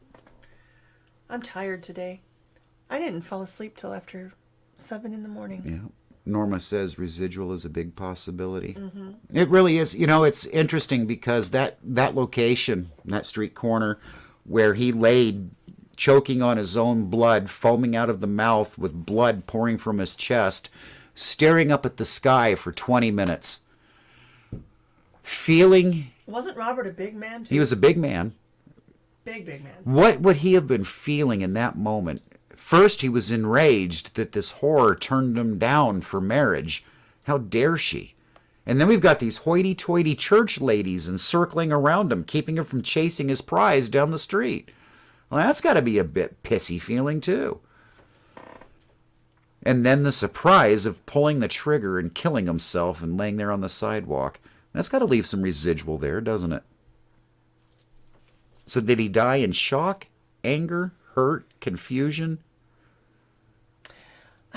I'm tired today. I didn't fall asleep till after 7 in the morning. Yeah. Norma says residual is a big possibility. It really is. You know, it's interesting because that location, that street corner where he laid choking on his own blood, foaming out of the mouth with blood pouring from his chest, staring up at the sky for 20 minutes. Feeling... Wasn't Robert a big man, too? He was a big man. Big man. What would he have been feeling in that moment? First, he was enraged that this whore turned him down for marriage. How dare she? And then we've got these hoity-toity church ladies encircling around him, keeping him from chasing his prize down the street. Well, that's got to be a bit pissy feeling, too. And then the surprise of pulling the trigger and killing himself and laying there on the sidewalk. That's got to leave some residual there, doesn't it? So did he die in shock, anger, hurt, confusion?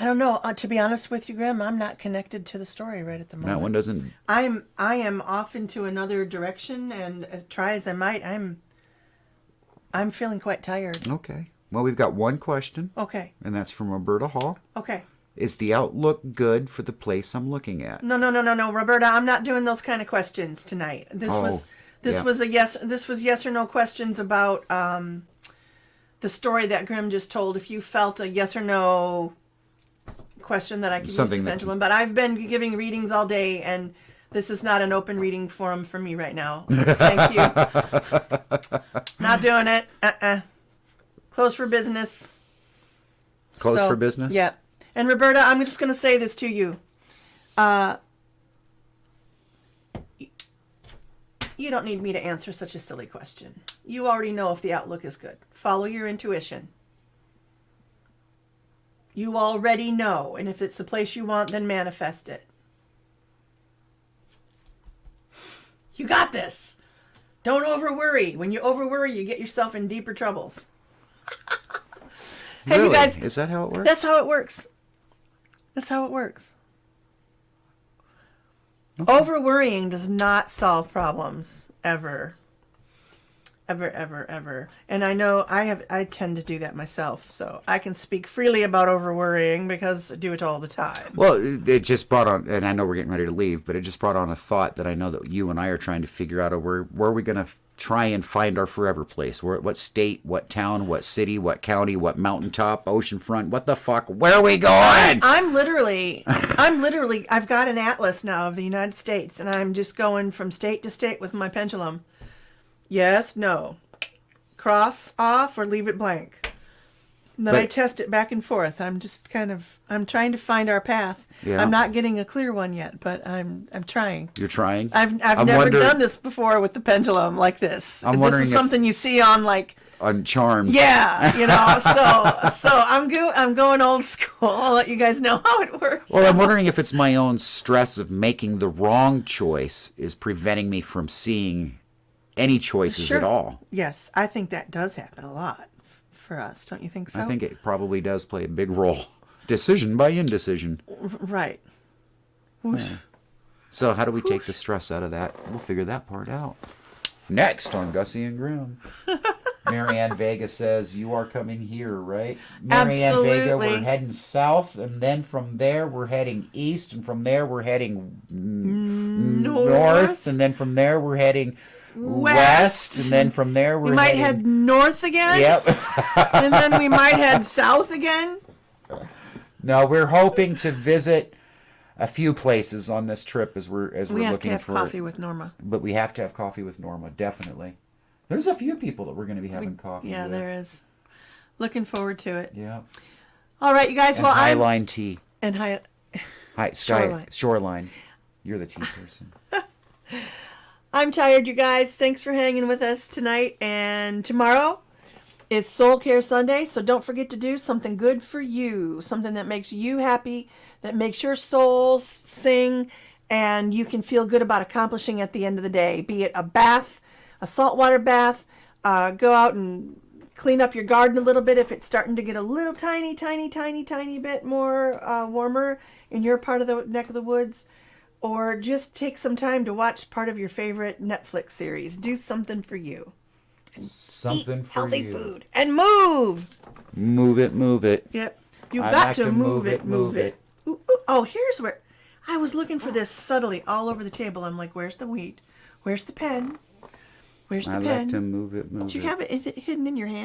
I don't know. To be honest with you, Grymm, I'm not connected to the story right at the moment. That one doesn't. I am off into another direction, and as try as I might, I'm feeling quite tired. Okay. Well, we've got one question. Okay. And that's from Roberta Hall. Okay. Is the outlook good for the place I'm looking at? No, Roberta. I'm not doing those kind of questions tonight. This was a yes. This was yes or no questions about the story that Grymm just told. If you felt a yes or no question that I could use the pendulum, but I've been giving readings all day, and this is not an open reading forum for me right now. Thank you. Not doing it. Closed for business. Closed for business? Yeah. And Roberta, I'm just going to say this to you. You don't need me to answer such a silly question. You already know if the outlook is good. Follow your intuition. You already know. And if it's the place you want, then manifest it. You got this. Don't over worry. When you over worry, you get yourself in deeper troubles. Hey, really? you guys. Is that how it works? That's how it works. That's how it works. Okay. Over worrying does not solve problems ever. Ever. And I know I tend to do that myself, so I can speak freely about over worrying because I do it all the time. Well, it just brought on, and I know we're getting ready to leave, but it just brought on a thought that I know that you and I are trying to figure out where are we going to try and find our forever place. What state, what town, what city, what county, what mountaintop, oceanfront, what the fuck, where are we going? I'm literally, I've got an atlas now of the United States, and I'm just going from state to state with my pendulum. Yes, no. Cross off or leave it blank. And then I test it back and forth. I'm just I'm trying to find our path. Yeah. I'm not getting a clear one yet, but I'm trying. You're trying? I've never done this before with the pendulum like this. This is something you see on on Charmed. Yeah, so I'm going old school. I'll let you guys know how it works. Well, I'm wondering if it's my own stress of making the wrong choice is preventing me from seeing any choices at all. Yes, I think that does happen a lot for us. Don't you think so? I think it probably does play a big role. Decision by indecision. Right. Yeah. So how do we take the stress out of that? We'll figure that part out. Next on Gussy and Grymm. Marianne Vega says, you are coming here, right? Marianne Vega, we're heading south, and then from there we're heading east, and from there we're heading north, and then from there we're heading west, and then from there we might head north again. Yep. And then we might head south again. No, we're hoping to visit a few places on this trip as we're looking for. We have to have coffee with Norma. But we have to have coffee with Norma, definitely. There's a few people that we're going to be having coffee with. Yeah, there is. Looking forward to it. Yeah. All right, you guys. And Highline Tea. And Shoreline. You're the tea person. I'm tired, you guys. Thanks for hanging with us tonight. And tomorrow is Soul Care Sunday, so don't forget to do something good for you. Something that makes you happy, that makes your soul sing, and you can feel good about accomplishing at the end of the day. Be it a bath, a saltwater bath, go out and clean up your garden a little bit if it's starting to get a little tiny bit more warmer in your part of the neck of the woods. Or just take some time to watch part of your favorite Netflix series. Do something for you. Something for healthy you. Food. And move. Move it. Yep. You got to move it. Ooh, ooh. Oh, here's where I was looking for this subtly all over the table. I'm like, where's the wheat? Where's the pen? Where's the pen? I like to move it. Do you have it? Is it hidden in your hand?